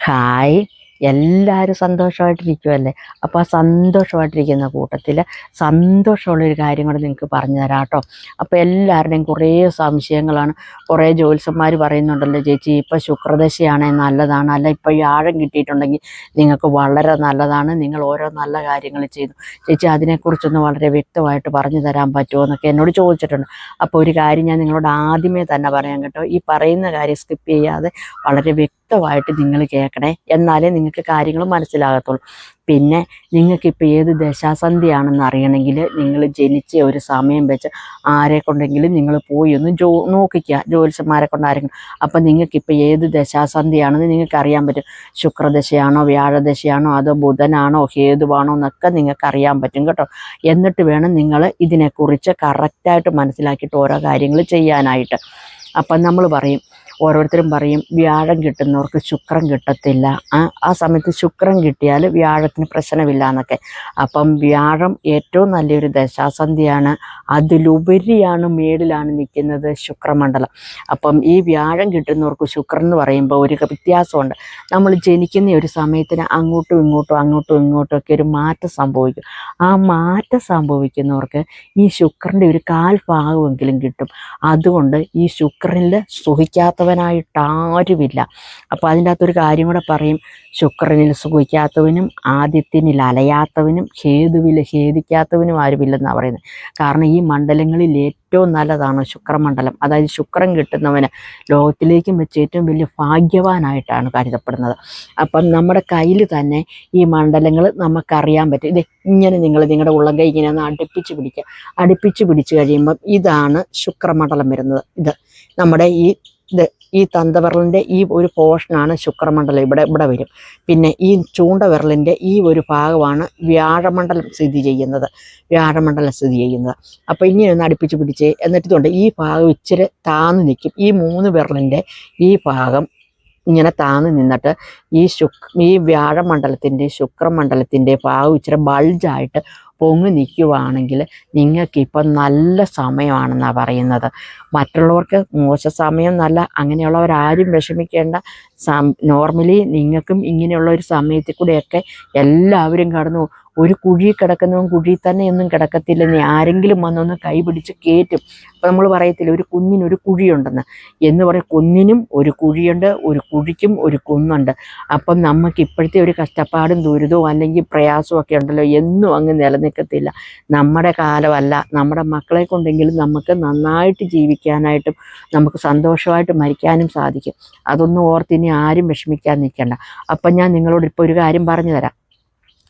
Hi, എല്ലാവരും സന്തോഷമായിട്ടിരിക്കുമല്ലേ? അപ്പോൾ ആ സന്തോഷമായിട്ടിരിക്കുന്ന കൂട്ടത്തിൽ സന്തോഷമുള്ളൊരു കാര്യം കൂടെ നിങ്ങൾക്ക് പറഞ്ഞു തരാം കേട്ടോ. അപ്പോൾ എല്ലാവരുടെയും കുറേ സംശയങ്ങളാണ്. കുറേ ജ്യോത്സ്യന്മാർ പറയുന്നുണ്ടല്ലോ, ചേച്ചി ഇപ്പോൾ ശുക്രദശയാണെങ്കിൽ നല്ലതാണ്, അല്ല ഇപ്പോൾ ഈ ആഴം കിട്ടിയിട്ടുണ്ടെങ്കിൽ നിങ്ങൾക്ക് വളരെ നല്ലതാണ്, നിങ്ങൾ ഓരോ നല്ല കാര്യങ്ങൾ ചെയ്തു, ചേച്ചി അതിനെക്കുറിച്ചൊന്ന് വളരെ വ്യക്തമായിട്ട് പറഞ്ഞു തരാൻ പറ്റുമോ എന്നൊക്കെ എന്നോട് ചോദിച്ചിട്ടുണ്ട്. അപ്പോൾ ഒരു കാര്യം ഞാൻ നിങ്ങളോട് ആദ്യമേ തന്നെ പറയാം കേട്ടോ. ഈ പറയുന്ന കാര്യം സ്കിപ്പ് ചെയ്യാതെ വളരെ വ്യക്തമായിട്ട് നിങ്ങൾ കേൾക്കണേ, എന്നാലേ നിങ്ങൾക്ക് കാര്യങ്ങൾ മനസ്സിലാകത്തുള്ളൂ. പിന്നെ നിങ്ങൾക്കിപ്പോൾ ഏത് ദശാസന്ധിയാണെന്ന് അറിയണമെങ്കിൽ നിങ്ങൾ ജനിച്ച ഒരു സമയം വെച്ച് ആരെ കൊണ്ടെങ്കിലും നിങ്ങൾ പോയി ഒന്ന് നോക്കിക്കുക, ജ്യോത്സ്യന്മാരെ കൊണ്ട് ആരെങ്കിലും. അപ്പം നിങ്ങൾക്കിപ്പോൾ ഏത് ദശാസന്ധിയാണെന്ന് നിങ്ങൾക്ക് അറിയാൻ പറ്റും. ശുക്രദശയാണോ, വ്യാഴദശയാണോ, അതോ ബുധനാണോ, ഹേതുവാണോ എന്നൊക്കെ നിങ്ങൾക്ക് അറിയാൻ പറ്റും കേട്ടോ. എന്നിട്ട് വേണം നിങ്ങൾ ഇതിനെക്കുറിച്ച് കറക്റ്റായിട്ട് മനസ്സിലാക്കിയിട്ട് ഓരോ കാര്യങ്ങൾ ചെയ്യാനായിട്ട്. അപ്പം നമ്മൾ പറയും, ഓരോരുത്തരും പറയും വ്യാഴം കിട്ടുന്നവർക്ക് ശുക്രൻ കിട്ടത്തില്ല, ആ സമയത്ത് ശുക്രൻ കിട്ടിയാൽ വ്യാഴത്തിന് പ്രശ്നമില്ല എന്നൊക്കെ. അപ്പം വ്യാഴം ഏറ്റവും നല്ലൊരു ദശാസന്ധിയാണ്. അതിലുപരിയാണ് മേളിലാണ് നിൽക്കുന്നത് ശുക്രമണ്ഡലം. അപ്പം ഈ വ്യാഴം കിട്ടുന്നവർക്ക് ശുക്രൻ എന്ന് പറയുമ്പോൾ ഒരു വ്യത്യാസമുണ്ട്. നമ്മൾ ജനിക്കുന്ന ഒരു സമയത്തിന് അങ്ങോട്ടും ഇങ്ങോട്ടും ഒക്കെ ഒരു മാറ്റം സംഭവിക്കും. ആ മാറ്റം സംഭവിക്കുന്നവർക്ക് ഈ ശുക്രൻ്റെ ഒരു കാൽ ഭാഗമെങ്കിലും കിട്ടും. അതുകൊണ്ട് ഈ ശുക്രനിൽ സുഖിക്കാത്തവനായിട്ടാരുമില്ല. അപ്പോൾ അതിൻ്റെ അകത്തൊരു കാര്യം കൂടെ പറയും, ശുക്രനിൽ സുഖിക്കാത്തവനും ആദിത്യനിൽ അലയാത്തവനും ഹേതുവിൽ ഖേദിക്കാത്തവനും ആരുമില്ലെന്നാണ് പറയുന്നത്. കാരണം ഈ മണ്ഡലങ്ങളിൽ ഏറ്റവും നല്ലതാണ് ശുക്രമണ്ഡലം. അതായത് ശുക്രൻ കിട്ടുന്നവന് ലോകത്തിലേക്കും വെച്ച് ഏറ്റവും വലിയ ഭാഗ്യവാനായിട്ടാണ് കരുതപ്പെടുന്നത്. അപ്പം നമ്മുടെ കയ്യിൽ തന്നെ ഈ മണ്ഡലങ്ങൾ നമുക്കറിയാൻ പറ്റും. ഇത് ഇങ്ങനെ നിങ്ങളുടെ ഉള്ളം കൈ ഇങ്ങനെ ഒന്ന് അടുപ്പിച്ച് പിടിച്ച് കഴിയുമ്പം ഇതാണ് ശുക്രമണ്ഡലം വരുന്നത്. ഇത് നമ്മുടെ ഈ തന്തവിരലിൻ്റെ ഈ ഒരു പോർഷനാണ് ശുക്രമണ്ഡലം, ഇവിടെ വരും. പിന്നെ ഈ ചൂണ്ടവിരലിൻ്റെ ഈ ഒരു ഭാഗമാണ് വ്യാഴമണ്ഡലം സ്ഥിതി ചെയ്യുന്നത്. അപ്പോൾ ഇങ്ങനെ ഒന്ന് അടുപ്പിച്ച് പിടിച്ച് എന്നിട്ടുണ്ട് ഈ ഭാഗം ഇച്ചിരി താന്ന് നിൽക്കും. ഈ 3 വിരലിൻ്റെ ഈ ഭാഗം ഇങ്ങനെ താന്ന് നിന്നിട്ട് ഈ വ്യാഴമണ്ഡലത്തിൻ്റെ ശുക്രമണ്ഡലത്തിൻ്റെ ഭാഗം ഇച്ചിരി ബൾജായിട്ട് പൊങ്ങി നിൽക്കുവാണെങ്കിൽ നിങ്ങൾക്കിപ്പം നല്ല സമയമാണെന്നാണ് പറയുന്നത്. മറ്റുള്ളവർക്ക് മോശ സമയം നല്ല, അങ്ങനെയുള്ളവരാരും വിഷമിക്കേണ്ട. നോർമലി നിങ്ങൾക്കും ഇങ്ങനെയുള്ള ഒരു സമയത്തിൽ കൂടെയൊക്കെ എല്ലാവരും കടന്നു. ഒരു കുഴി കിടക്കുന്നവൻ കുഴി തന്നെ ഒന്നും കിടക്കത്തില്ലെന്ന് ആരെങ്കിലും വന്നൊന്ന് കൈ പിടിച്ച് കയറ്റും. അപ്പം നമ്മൾ പറയത്തില്ല ഒരു കുഞ്ഞിനൊരു കുഴിയുണ്ടെന്ന് എന്ന് പറയും. കുഞ്ഞിനും ഒരു കുഴിയുണ്ട്, ഒരു കുഴിക്കും ഒരു കുന്നുണ്ട്. അപ്പം നമുക്ക് ഇപ്പോഴത്തെ ഒരു കഷ്ടപ്പാടും ദുരിതവും അല്ലെങ്കിൽ പ്രയാസവും ഒക്കെ ഉണ്ടല്ലോ, എന്നും അങ്ങ് നിലനിൽക്കത്തില്ല. നമ്മുടെ കാലമല്ല, നമ്മുടെ മക്കളെ കൊണ്ടെങ്കിലും നമുക്ക് നന്നായിട്ട് ജീവിക്കാനായിട്ടും നമുക്ക് സന്തോഷമായിട്ട് മരിക്കാനും സാധിക്കും. അതൊന്നും ഓർത്തിനി ആരും വിഷമിക്കാൻ നിൽക്കണ്ട. അപ്പം ഞാൻ നിങ്ങളോട് ഇപ്പോൾ ഒരു കാര്യം പറഞ്ഞു തരാം.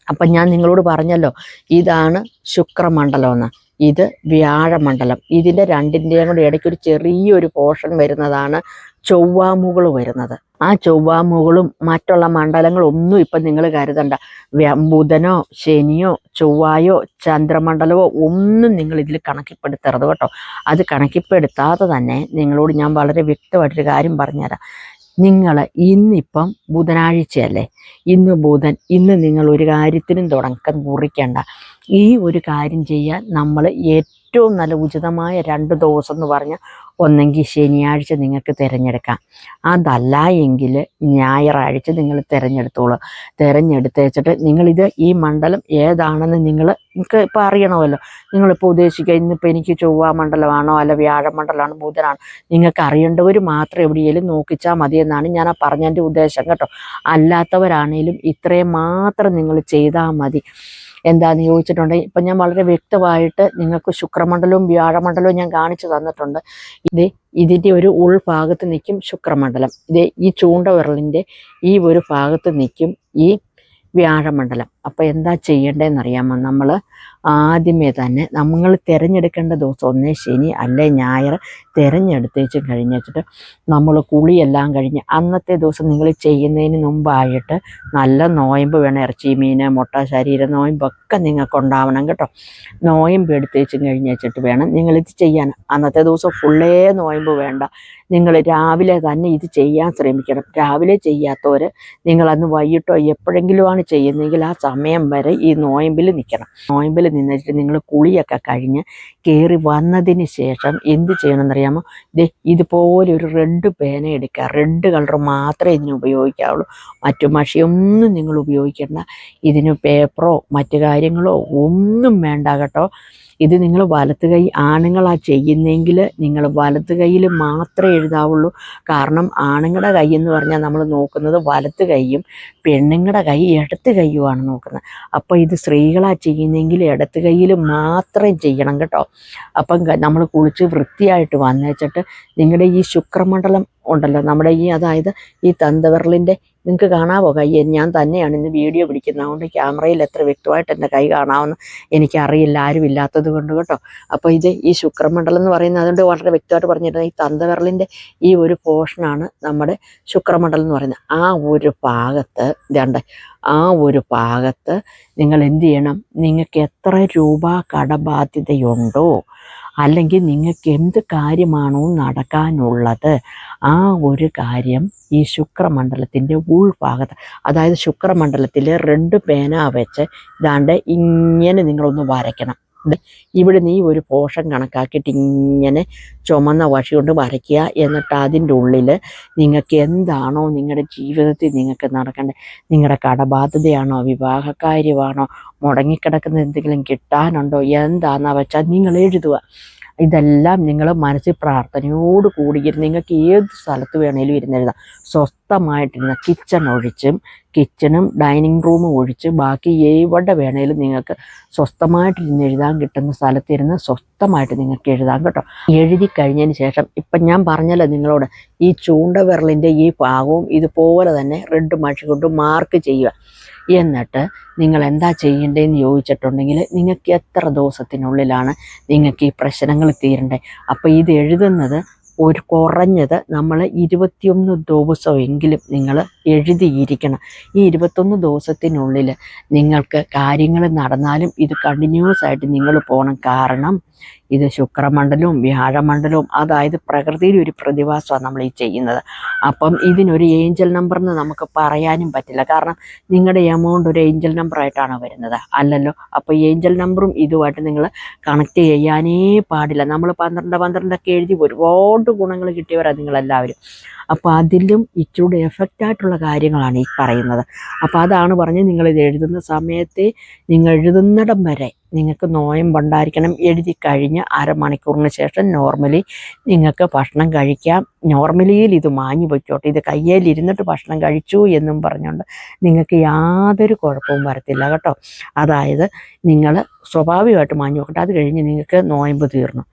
അപ്പം ഞാൻ നിങ്ങളോട് പറഞ്ഞല്ലോ, ഇതാണ് ശുക്രമണ്ഡലം എന്ന്, ഇത് വ്യാഴമണ്ഡലം. ഇതിൻ്റെ രണ്ടിൻ്റെയും കൂടെ ഇടയ്ക്കൊരു ചെറിയൊരു പോർഷൻ വരുന്നതാണ് ചൊവ്വാമുകൾ വരുന്നത്. ആ ചൊവ്വാമുകളും മറ്റുള്ള മണ്ഡലങ്ങളൊന്നും ഇപ്പം നിങ്ങൾ കരുതണ്ട. ബുധനോ ശനിയോ ചൊവ്വായോ ചന്ദ്രമണ്ഡലമോ ഒന്നും നിങ്ങൾ ഇതിൽ കണക്കിപ്പെടുത്തരുത് കേട്ടോ. അത് കണക്കിപ്പെടുത്താതെ തന്നെ നിങ്ങളോട് ഞാൻ വളരെ വ്യക്തമായിട്ടൊരു കാര്യം പറഞ്ഞുതരാം. നിങ്ങൾ ഇന്നിപ്പം ബുധനാഴ്ചയല്ലേ, ഇന്ന് ബുധൻ, ഇന്ന് നിങ്ങൾ ഒരു കാര്യത്തിനും തുടക്കം കുറിക്കേണ്ട. ഈ ഒരു കാര്യം ചെയ്യാൻ നമ്മൾ ഏറ്റവും നല്ല ഉചിതമായ 2 ദിവസം എന്ന് പറഞ്ഞാൽ ഒന്നെങ്കിൽ ശനിയാഴ്ച നിങ്ങൾക്ക് തിരഞ്ഞെടുക്കാം, അതല്ല എങ്കിൽ ഞായറാഴ്ച നിങ്ങൾ തിരഞ്ഞെടുത്ത് വെച്ചിട്ട് നിങ്ങളിത് ഈ മണ്ഡലം ഏതാണെന്ന് നിങ്ങൾക്ക് ഇപ്പോൾ അറിയണമല്ലോ. നിങ്ങളിപ്പോൾ ഉദ്ദേശിക്കുക ഇന്നിപ്പോൾ എനിക്ക് ചൊവ്വാ മണ്ഡലമാണോ അല്ല വ്യാഴമണ്ഡലമാണോ ബുധനാണോ, നിങ്ങൾക്ക് അറിയേണ്ടവർ മാത്രം എവിടെയെങ്കിലും നോക്കിച്ചാൽ മതിയെന്നാണ് ഞാൻ ആ പറഞ്ഞതിൻ്റെ ഉദ്ദേശം കേട്ടോ. അല്ലാത്തവരാണേലും ഇത്രയും മാത്രം നിങ്ങൾ ചെയ്താൽ മതി. എന്താണെന്ന് ചോദിച്ചിട്ടുണ്ടെങ്കിൽ ഇപ്പം ഞാൻ വളരെ വ്യക്തമായിട്ട് നിങ്ങൾക്ക് ശുക്രമണ്ഡലവും വ്യാഴമണ്ഡലവും ഞാൻ കാണിച്ചു തന്നിട്ടുണ്ട്. ഇതിൻ്റെ ഒരു ഉൾഭാഗത്ത് നിൽക്കും ശുക്രമണ്ഡലം. ഈ ചൂണ്ടവിരലിൻ്റെ ഈ ഒരു ഭാഗത്ത് നിൽക്കും ഈ വ്യാഴമണ്ഡലം. അപ്പോൾ എന്താ ചെയ്യേണ്ടതെന്നറിയാമോ? നമ്മൾ ആദ്യമേ തന്നെ നമ്മൾ തിരഞ്ഞെടുക്കേണ്ട ദിവസം ഒന്നേ ശനി അല്ലെ ഞായർ തിരഞ്ഞെടുത്തേച്ച് കഴിഞ്ഞിട്ട് നമ്മൾ കുളിയെല്ലാം കഴിഞ്ഞ് അന്നത്തെ ദിവസം നിങ്ങൾ ചെയ്യുന്നതിന് മുമ്പായിട്ട് നല്ല നോയമ്പ് വേണം. ഇറച്ചി, മീൻ, മുട്ട, ശരീര നോയമ്പൊക്കെ നിങ്ങൾക്ക് ഉണ്ടാവണം കേട്ടോ. നോയമ്പ് എടുത്തേച്ചും കഴിഞ്ഞിട്ട് വേണം നിങ്ങളിത് ചെയ്യാൻ. അന്നത്തെ ദിവസം ഫുള്ളേ നോയമ്പ് വേണ്ട. നിങ്ങൾ രാവിലെ തന്നെ ഇത് ചെയ്യാൻ ശ്രമിക്കണം. രാവിലെ ചെയ്യാത്തവർ നിങ്ങളന്ന് വൈകിട്ടോ എപ്പോഴെങ്കിലുമാണ് ചെയ്യുന്നതെങ്കിൽ ആ സമയം വരെ ഈ നോയമ്പിൽ നിൽക്കണം. നോയമ്പിൽ നിന്നിട്ട് നിങ്ങൾ കുളിയൊക്കെ കഴിഞ്ഞ് കയറി വന്നതിന് ശേഷം എന്ത് ചെയ്യണമെന്നറിയാമോ? ഇതുപോലെ ഒരു റെഡ് പേന എടുക്കുക. റെഡ് കളർ മാത്രമേ ഇതിന് ഉപയോഗിക്കാവുള്ളൂ. മറ്റു മഷിയൊന്നും നിങ്ങൾ ഉപയോഗിക്കേണ്ട. ഇതിന് പേപ്പറോ മറ്റു കാര്യങ്ങളോ ഒന്നും വേണ്ട കേട്ടോ. ഇത് നിങ്ങൾ വലത്ത് കൈ ആണുങ്ങളാ ചെയ്യുന്നെങ്കിൽ നിങ്ങൾ വലത്ത് കൈയിൽ മാത്രമേ എഴുതാവുള്ളൂ. കാരണം ആണുങ്ങളുടെ കൈ എന്ന് പറഞ്ഞാൽ നമ്മൾ നോക്കുന്നത് വലത്ത് കൈയും പെണ്ണുങ്ങളുടെ കൈ ഇടത്ത് കൈയുമാണ് നോക്കുന്നത്. അപ്പോൾ ഇത് സ്ത്രീകളാ ചെയ്യുന്നെങ്കിൽ ഇടത്ത് കൈയിൽ മാത്രം ചെയ്യണം കേട്ടോ. അപ്പം നമ്മൾ കുളിച്ച് വൃത്തിയായിട്ട് വന്നേച്ചിട്ട് നിങ്ങളുടെ ഈ ശുക്രമണ്ഡലം ഉണ്ടല്ലോ, നമ്മുടെ അതായത് ഈ തന്തവിരലിൻ്റെ, നിങ്ങൾക്ക് കാണാവോ കൈ? ഞാൻ തന്നെയാണ് ഇന്ന് വീഡിയോ പിടിക്കുന്നത്, അതുകൊണ്ട് ക്യാമറയിൽ എത്ര വ്യക്തമായിട്ട് എൻ്റെ കൈ കാണാമെന്ന് എനിക്കറിയില്ല, ആരും ഇല്ലാത്തത് കൊണ്ട് കേട്ടോ. അപ്പോൾ ഈ ശുക്രമണ്ഡലം എന്ന് പറയുന്നത്, അതുകൊണ്ട് വളരെ വ്യക്തമായിട്ട് പറഞ്ഞിരുന്നത് ഈ തന്തവിരലിൻ്റെ ഈ ഒരു പോർഷനാണ് നമ്മുടെ ശുക്രമണ്ഡലം എന്ന് പറയുന്നത്. ആ ഒരു ഭാഗത്ത് ആ ഒരു ഭാഗത്ത് നിങ്ങൾ എന്ത് ചെയ്യണം? നിങ്ങൾക്ക് എത്ര രൂപ കടബാധ്യതയുണ്ടോ, അല്ലെങ്കിൽ നിങ്ങൾക്ക് എന്ത് കാര്യമാണോ നടക്കാനുള്ളത്, ആ ഒരു കാര്യം ഈ ശുക്രമണ്ഡലത്തിൻ്റെ ഉൾഭാഗത്ത്, അതായത് ശുക്രമണ്ഡലത്തിൽ 2 പേന വെച്ച് ഇങ്ങനെ നിങ്ങളൊന്ന് വരയ്ക്കണം. ഇവിടെ നീ ഒരു പോർഷൻ കണക്കാക്കിയിട്ട് ഇങ്ങനെ ചുമന്ന വശി കൊണ്ട് വരയ്ക്കുക. എന്നിട്ട് അതിൻ്റെ ഉള്ളിൽ നിങ്ങൾക്ക് എന്താണോ നിങ്ങളുടെ ജീവിതത്തിൽ നിങ്ങൾക്ക് നടക്കേണ്ടത്, നിങ്ങളുടെ കടബാധ്യതയാണോ, വിവാഹകാര്യമാണോ, മുടങ്ങിക്കിടക്കുന്ന എന്തെങ്കിലും കിട്ടാനുണ്ടോ, എന്താണെന്ന് വെച്ചാൽ നിങ്ങൾ എഴുതുക. ഇതെല്ലാം നിങ്ങൾ മനസ്സിൽ പ്രാർത്ഥനയോട് കൂടിയിരുന്ന് നിങ്ങൾക്ക് ഏത് സ്ഥലത്ത് വേണേലും ഇരുന്നെഴുതാം. സ്വസ്ഥമായിട്ടിരുന്ന കിച്ചണും ഡൈനിങ് റൂമും ഒഴിച്ച് ബാക്കി എവിടെ വേണേലും നിങ്ങൾക്ക് സ്വസ്ഥമായിട്ടിരുന്ന് എഴുതാൻ കിട്ടുന്ന സ്ഥലത്തിരുന്ന് സ്വസ്ഥമായിട്ട് നിങ്ങൾക്ക് എഴുതാം കേട്ടോ. എഴുതി കഴിഞ്ഞതിന് ശേഷം ഇപ്പം ഞാൻ പറഞ്ഞല്ലോ നിങ്ങളോട്, ഈ ചൂണ്ടവിരലിൻ്റെ ഈ ഭാഗവും ഇതുപോലെ തന്നെ റെഡ് മഷി കൊണ്ട് മാർക്ക് ചെയ്യുക. എന്നിട്ട് നിങ്ങൾ എന്താ ചെയ്യേണ്ടതെന്ന് ചോദിച്ചിട്ടുണ്ടെങ്കിൽ, നിങ്ങൾക്ക് എത്ര ദിവസത്തിനുള്ളിലാണ് നിങ്ങൾക്ക് ഈ പ്രശ്നങ്ങൾ തീരേണ്ടത്. അപ്പോൾ ഇത് എഴുതുന്നത് ഒരു കുറഞ്ഞത് നമ്മൾ 21 ദിവസമെങ്കിലും നിങ്ങൾ എഴുതിയിരിക്കണം. ഈ 21 ദിവസത്തിനുള്ളിൽ നിങ്ങൾക്ക് കാര്യങ്ങൾ നടന്നാലും ഇത് കണ്ടിന്യൂസ് ആയിട്ട് നിങ്ങൾ പോകണം. കാരണം ഇത് ശുക്രമണ്ഡലവും വ്യാഴമണ്ഡലവും, അതായത് പ്രകൃതിയിൽ ഒരു പ്രതിഭാസമാണ് നമ്മൾ ഈ ചെയ്യുന്നത്. അപ്പം ഇതിനൊരു ഏഞ്ചൽ നമ്പർ എന്ന് നമുക്ക് പറയാനും പറ്റില്ല. കാരണം നിങ്ങളുടെ എമൗണ്ട് ഒരു ഏഞ്ചൽ നമ്പറായിട്ടാണ് വരുന്നത്, അല്ലല്ലോ. അപ്പോൾ ഏഞ്ചൽ നമ്പറും ഇതുമായിട്ട് നിങ്ങൾ കണക്ട് ചെയ്യാനേ പാടില്ല. നമ്മൾ 12 ഒക്കെ എഴുതി ഒരുപാട് ഗുണങ്ങൾ കിട്ടിയവരാണ് നിങ്ങളെല്ലാവരും. അപ്പോൾ അതിലും ഇച്ചിരി എഫക്റ്റായിട്ടുള്ള കാര്യങ്ങളാണ് ഈ പറയുന്നത്. അപ്പോൾ അതാണ് പറഞ്ഞ് നിങ്ങളിത് എഴുതുന്ന സമയത്ത്, നിങ്ങൾ എഴുതുന്നിടം വരെ നിങ്ങൾക്ക് നോയമ്പുണ്ടായിരിക്കണം. എഴുതി കഴിഞ്ഞ് അരമണിക്കൂറിന് ശേഷം നോർമലി നിങ്ങൾക്ക് ഭക്ഷണം കഴിക്കാം. നോർമലിയിൽ ഇത് മാഞ്ഞു പൊയ്ക്കോട്ടെ. ഇത് കയ്യിൽ ഇരുന്നിട്ട് ഭക്ഷണം കഴിച്ചു എന്നും പറഞ്ഞുകൊണ്ട് നിങ്ങൾക്ക് യാതൊരു കുഴപ്പവും വരത്തില്ല കേട്ടോ. അതായത് നിങ്ങൾ സ്വാഭാവികമായിട്ട് മാഞ്ഞു നോക്കട്ടെ. അത് കഴിഞ്ഞ് നിങ്ങൾക്ക് നോയമ്പ് തീർന്നു.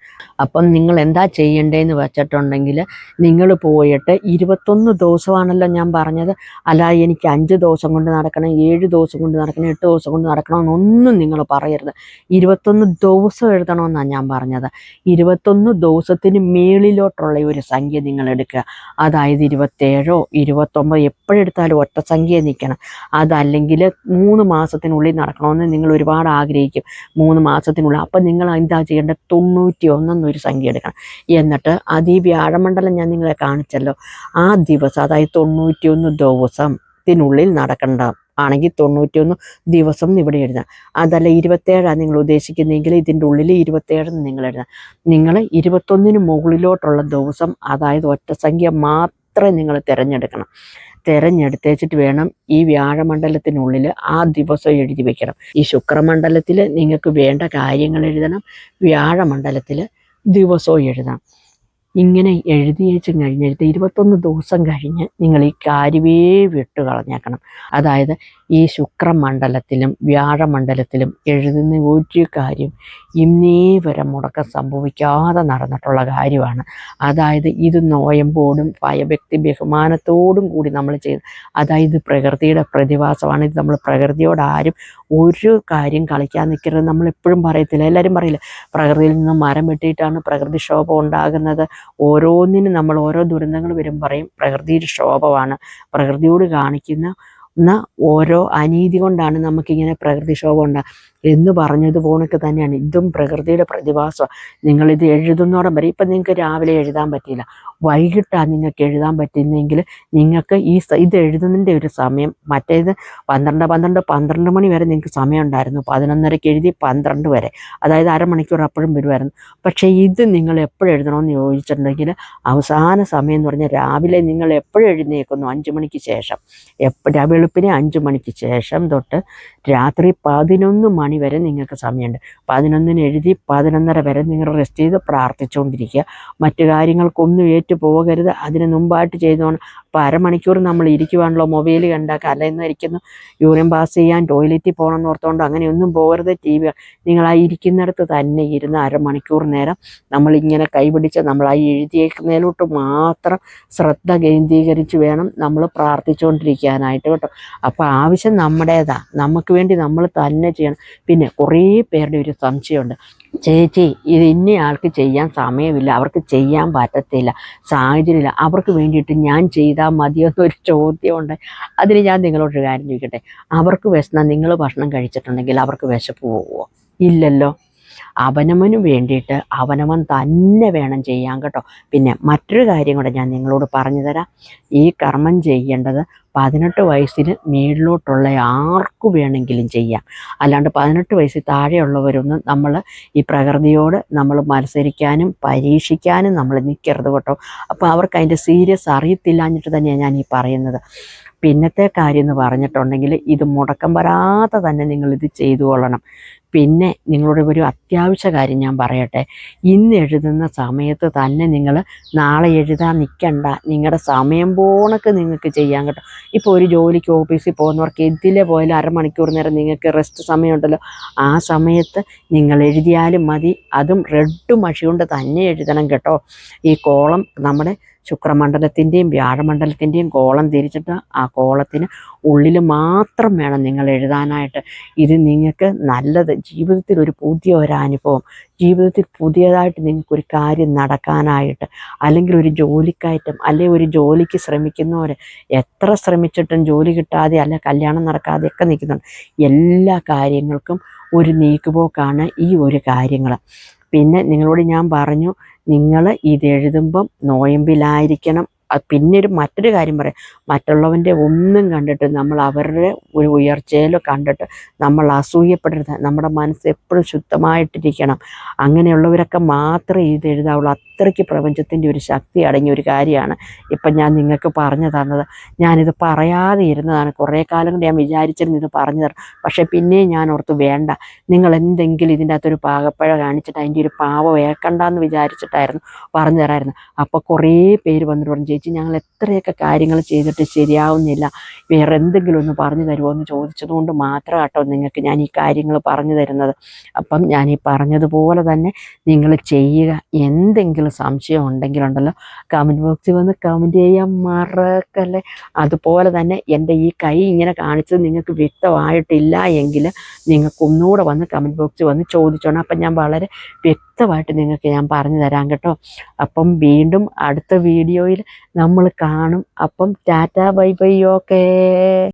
അപ്പം നിങ്ങൾ എന്താ ചെയ്യേണ്ടതെന്ന് വെച്ചിട്ടുണ്ടെങ്കിൽ, നിങ്ങൾ പോയിട്ട് 21 ദിവസമാണല്ലോ ഞാൻ പറഞ്ഞത്. അല്ല എനിക്ക് 5 ദിവസം കൊണ്ട് നടക്കണം, 7 ദിവസം കൊണ്ട് നടക്കണം, 8 ദിവസം കൊണ്ട് നടക്കണമെന്നൊന്നും നിങ്ങൾ പറയരുത്. 21 ദിവസം എഴുതണമെന്നാണ് ഞാൻ പറഞ്ഞത്. 21 ദിവസത്തിന് മേളിലോട്ടുള്ള ഒരു സംഖ്യ നിങ്ങൾ എടുക്കുക. അതായത് 27 29 എപ്പോഴെടുത്താലും ഒറ്റ സംഖ്യ നിൽക്കണം. അതല്ലെങ്കിൽ 3 മാസത്തിനുള്ളിൽ നടക്കണമെന്ന് നിങ്ങൾ ഒരുപാട് ആഗ്രഹിക്കും, 3 മാസത്തിനുള്ളിൽ. അപ്പം നിങ്ങൾ എന്താ ചെയ്യേണ്ടത്? 91 എന്നൊരു സംഖ്യ എടുക്കണം. എന്നിട്ട് അത് ഈ വ്യാഴമണ്ഡലം ഞാൻ നിങ്ങളെ കാണിച്ചല്ലോ, ആ ദിവസം, അതായത് 91 ദിവസത്തിനുള്ളിൽ നടക്കേണ്ട ആണെങ്കിൽ 91 ദിവസം ഇവിടെ എഴുതാം. അതല്ല 27 നിങ്ങൾ ഉദ്ദേശിക്കുന്നതെങ്കിൽ ഇതിൻ്റെ ഉള്ളിൽ 27 നിങ്ങൾ എഴുതാം. നിങ്ങൾ 21 മുകളിലോട്ടുള്ള ദിവസം, അതായത് ഒറ്റ സംഖ്യ മാത്രമേ നിങ്ങൾ തിരഞ്ഞെടുക്കണം. തിരഞ്ഞെടുത്തേച്ചിട്ട് വേണം ഈ വ്യാഴമണ്ഡലത്തിനുള്ളിൽ ആ ദിവസം എഴുതി വെക്കണം. ഈ ശുക്രമണ്ഡലത്തിൽ നിങ്ങൾക്ക് വേണ്ട കാര്യങ്ങൾ എഴുതണം, വ്യാഴമണ്ഡലത്തിൽ ദിവസവും എഴുതാം. ഇങ്ങനെ എഴുതി വെച്ച് കഴിഞ്ഞിട്ട് 21 ദിവസം കഴിഞ്ഞ് നിങ്ങൾ ഈ കാര്യമേ വിട്ട് കളഞ്ഞേക്കണം. അതായത് ഈ ശുക്രമണ്ഡലത്തിലും വ്യാഴമണ്ഡലത്തിലും എഴുതുന്ന ഒരു കാര്യം ഇന്നേ വരെ മുടക്കം സംഭവിക്കാതെ നടന്നിട്ടുള്ള കാര്യമാണ്. അതായത് ഇത് നോയമ്പോടും ഭയഭക്തി ബഹുമാനത്തോടും കൂടി നമ്മൾ ചെയ്യുന്നത്. അതായത് പ്രകൃതിയുടെ പ്രതിഭാസമാണ്. ഇത് നമ്മൾ പ്രകൃതിയോട് ആരും ഒരു കാര്യം കളിക്കാൻ നിൽക്കരുത്. നമ്മളെപ്പോഴും പറയത്തില്ല, എല്ലാവരും പറയില്ല, പ്രകൃതിയിൽ നിന്ന് മരം വെട്ടിയിട്ടാണ് പ്രകൃതിക്ഷോഭം ഉണ്ടാകുന്നത്. ഓരോന്നിനും നമ്മൾ ഓരോ ദുരന്തങ്ങൾ വരും പറയും പ്രകൃതിയുടെ ക്ഷോഭമാണ്, പ്രകൃതിയോട് കാണിക്കുന്ന ഓരോ അനീതി കൊണ്ടാണ് നമുക്കിങ്ങനെ പ്രകൃതിക്ഷോഭം ഉണ്ടാകുക. എന്ന് പറഞ്ഞതുപോലൊക്കെ തന്നെയാണ് ഇതും പ്രകൃതിയുടെ പ്രതിഭാസമാണ്. നിങ്ങളിത് എഴുതുന്നോടം വരെ ഇപ്പം നിങ്ങൾക്ക് രാവിലെ എഴുതാൻ പറ്റിയില്ല, വൈകിട്ടാണ് നിങ്ങൾക്ക് എഴുതാൻ പറ്റുന്നെങ്കിൽ നിങ്ങൾക്ക് ഇത് എഴുതുന്നതിൻ്റെ ഒരു സമയം, മറ്റേത് 12 മണി വരെ നിങ്ങൾക്ക് സമയം ഉണ്ടായിരുന്നു, 11:30 എഴുതി 12 വരെ, അതായത് അരമണിക്കൂർ അപ്പോഴും വരുമായിരുന്നു. പക്ഷേ ഇത് നിങ്ങൾ എപ്പോഴും എഴുതണമെന്ന് ചോദിച്ചിട്ടുണ്ടെങ്കിൽ അവസാന സമയം എന്ന് പറഞ്ഞാൽ രാവിലെ നിങ്ങൾ എപ്പോഴും എഴുന്നേൽക്കുന്നു 5 മണിക്ക് ശേഷം, വെളുപ്പിനെ 5 മണിക്ക് ശേഷം തൊട്ട് രാത്രി 11 മണി വരെ നിങ്ങൾക്ക് സമയമുണ്ട്. 11-ന് എഴുതി 11:30 വരെ നിങ്ങൾ റെസ്റ്റ് ചെയ്ത് പ്രാർത്ഥിച്ചുകൊണ്ടിരിക്കുക. മറ്റു കാര്യങ്ങൾക്കൊന്നും ഏറ്റു പോകരുത്, അതിന് മുമ്പായിട്ട് ചെയ്തോണം. അപ്പോൾ അരമണിക്കൂർ നമ്മൾ ഇരിക്കുവാണല്ലോ, മൊബൈൽ കണ്ടാൽ അല്ലെന്ന് ഇരിക്കുന്നു, യൂറിൻ പാസ് ചെയ്യാൻ ടോയ്ലറ്റിൽ പോകണമെന്ന് ഓർത്തുകൊണ്ട് അങ്ങനെയൊന്നും പോകരുത്. നിങ്ങൾ ആ ഇരിക്കുന്നിടത്ത് തന്നെ ഇരുന്ന് അരമണിക്കൂർ നേരം നമ്മളിങ്ങനെ കൈപിടിച്ച് നമ്മൾ ആ എഴുതിയേക്കുന്നതിലോട്ട് മാത്രം ശ്രദ്ധ കേന്ദ്രീകരിച്ച് വേണം നമ്മൾ പ്രാർത്ഥിച്ചുകൊണ്ടിരിക്കാനായിട്ട് കേട്ടോ. അപ്പോൾ ആവശ്യം നമ്മുടേതാണ്, നമുക്ക് വേണ്ടി നമ്മൾ തന്നെ ചെയ്യണം. പിന്നെ കുറേ പേരുടെ ഒരു സംശയമുണ്ട്, ചേച്ചി ഇത് ഇന്ന ആൾക്ക് ചെയ്യാൻ സമയമില്ല, അവർക്ക് ചെയ്യാൻ പറ്റത്തില്ല, സാഹചര്യമില്ല, അവർക്ക് വേണ്ടിയിട്ട് ഞാൻ ചെയ്താൽ മതിയോ എന്നൊരു ചോദ്യമുണ്ട്. അതിന് ഞാൻ നിങ്ങളോടൊരു കാര്യം ചോദിക്കട്ടെ, അവർക്ക് വിശന്നാൽ നിങ്ങൾ ഭക്ഷണം കഴിച്ചിട്ടുണ്ടെങ്കിൽ അവർക്ക് വിശപ്പ് പോവുമോ? ഇല്ലല്ലോ. അവനവന് വേണ്ടിയിട്ട് അവനവൻ തന്നെ വേണം ചെയ്യാൻ കേട്ടോ. പിന്നെ മറ്റൊരു കാര്യം കൂടെ ഞാൻ നിങ്ങളോട് പറഞ്ഞു തരാം. ഈ കർമ്മം ചെയ്യേണ്ടത് 18 വയസ്സിന് മേളിലോട്ടുള്ള ആർക്കു വേണമെങ്കിലും ചെയ്യാം. അല്ലാണ്ട് 18 വയസ്സിൽ താഴെയുള്ളവരൊന്നും നമ്മൾ ഈ പ്രകൃതിയോട് നമ്മൾ മത്സരിക്കാനും പരീക്ഷിക്കാനും നമ്മൾ നിൽക്കരുത് കേട്ടോ. അപ്പോൾ അവർക്ക് അതിൻ്റെ സീരിയസ് അറിയത്തില്ലാഞ്ഞിട്ട് തന്നെയാണ് ഞാൻ ഈ പറയുന്നത്. പിന്നത്തെ കാര്യം എന്ന് പറഞ്ഞിട്ടുണ്ടെങ്കിൽ ഇത് മുടക്കം വരാതെ തന്നെ നിങ്ങളിത് ചെയ്തു കൊള്ളണം. പിന്നെ നിങ്ങളോട് ഒരു അത്യാവശ്യ കാര്യം ഞാൻ പറയട്ടെ, ഇന്ന് എഴുതുന്ന സമയത്ത് തന്നെ നിങ്ങൾ നാളെ എഴുതാൻ നിൽക്കണ്ട, നിങ്ങളുടെ സമയം പോണക്ക് നിങ്ങൾക്ക് ചെയ്യാൻ കേട്ടോ. ഇപ്പോൾ ഒരു ജോലിക്ക് ഓഫീസിൽ പോകുന്നവർക്ക് ഇതിലെ പോയാലും അരമണിക്കൂർ നേരം നിങ്ങൾക്ക് റെസ്റ്റ് സമയമുണ്ടല്ലോ, ആ സമയത്ത് നിങ്ങൾ എഴുതിയാലും മതി. അതും റെഡ് മഷി കൊണ്ട് തന്നെ എഴുതണം കേട്ടോ. ഈ കോളം നമ്മുടെ ശുക്രമണ്ഡലത്തിൻ്റെയും വ്യാഴമണ്ഡലത്തിൻ്റെയും കോളം തിരിച്ചിട്ട് ആ കോളത്തിന് ഉള്ളിൽ മാത്രം വേണം നിങ്ങൾ എഴുതാനായിട്ട്. ഇത് നിങ്ങൾക്ക് നല്ലത്, ജീവിതത്തിൽ ഒരു പുതിയ ഒരനുഭവം, ജീവിതത്തിൽ പുതിയതായിട്ട് നിങ്ങൾക്കൊരു കാര്യം നടക്കാനായിട്ട്, അല്ലെങ്കിൽ ഒരു ജോലിക്കയറ്റം, അല്ലെങ്കിൽ ഒരു ജോലിക്ക് ശ്രമിക്കുന്നവർ എത്ര ശ്രമിച്ചിട്ടും ജോലി കിട്ടാതെ അല്ല കല്യാണം നടക്കാതെയൊക്കെ നിൽക്കുന്നുണ്ട്. എല്ലാ കാര്യങ്ങൾക്കും ഒരു നീക്കുപോക്കാണ് ഈ ഒരു കാര്യങ്ങൾ. പിന്നെ നിങ്ങളോട് ഞാൻ പറഞ്ഞു, നിങ്ങൾ ഇത് എഴുതുമ്പം നോയമ്പിലായിരിക്കണം. പിന്നെ മറ്റൊരു കാര്യം പറയാം, മറ്റുള്ളവൻ്റെ ഒന്നും കണ്ടിട്ട് നമ്മൾ അവരുടെ ഒരു ഉയർച്ചയിലോ കണ്ടിട്ട് നമ്മൾ അസൂയപ്പെടരുത്. നമ്മുടെ മനസ്സ് എപ്പോഴും ശുദ്ധമായിട്ടിരിക്കണം. അങ്ങനെയുള്ളവരൊക്കെ മാത്രമേ ഇത് എഴുതാവുള്ളൂ. അത്രയ്ക്ക് പ്രപഞ്ചത്തിൻ്റെ ഒരു ശക്തി അടങ്ങിയ ഒരു കാര്യമാണ് ഇപ്പം ഞാൻ നിങ്ങൾക്ക് പറഞ്ഞു തന്നത്. ഞാനിത് പറയാതെ ഇരുന്നതാണ്, കുറേ കാലം കൊണ്ട് ഞാൻ വിചാരിച്ചിരുന്നു ഇത് പറഞ്ഞു തരാം. പക്ഷേ പിന്നെയും ഞാൻ ഓർത്ത് വേണ്ട, നിങ്ങൾ എന്തെങ്കിലും ഇതിൻ്റെ അകത്തൊരു പാകപ്പഴ കാണിച്ചിട്ട് അതിൻ്റെ ഒരു പാവം ഏക്കണ്ടെന്ന് വിചാരിച്ചിട്ടായിരുന്നു പറഞ്ഞു തരാമായിരുന്നു. അപ്പോൾ കുറേ പേര് വന്നിട്ട് പറഞ്ഞു, ചേച്ചി ഞങ്ങൾ എത്രയൊക്കെ കാര്യങ്ങൾ ചെയ്തിട്ട് ശരിയാവുന്നില്ല, വേറെ എന്തെങ്കിലും ഒന്ന് പറഞ്ഞു തരുമോ എന്ന് ചോദിച്ചതുകൊണ്ട് മാത്രം കേട്ടോ നിങ്ങൾക്ക് ഞാൻ ഈ കാര്യങ്ങൾ പറഞ്ഞു തരുന്നത്. അപ്പം ഞാൻ ഈ പറഞ്ഞതുപോലെ തന്നെ നിങ്ങൾ ചെയ്യുക. എന്തെങ്കിലും സംശയം ഉണ്ടെങ്കിലുണ്ടല്ലോ കമൻറ്റ് ബോക്സിൽ വന്ന് കമൻറ്റ് ചെയ്യാൻ മറക്കല്ലേ. അതുപോലെ തന്നെ എൻ്റെ ഈ കൈ ഇങ്ങനെ കാണിച്ചത് നിങ്ങൾക്ക് വ്യക്തമായിട്ടില്ല എങ്കിൽ നിങ്ങൾക്ക് ഒന്നുകൂടെ വന്ന് കമൻറ്റ് ബോക്സിൽ വന്ന് ചോദിച്ചോണം. അപ്പം ഞാൻ വളരെ വ്യക്തമായിട്ട് നിങ്ങൾക്ക് ഞാൻ പറഞ്ഞു തരാം കേട്ടോ. അപ്പം വീണ്ടും അടുത്ത വീഡിയോയിൽ നമ്മൾ കാണും. അപ്പം ടാറ്റാ ബൈ ബൈ, ഓക്കേ.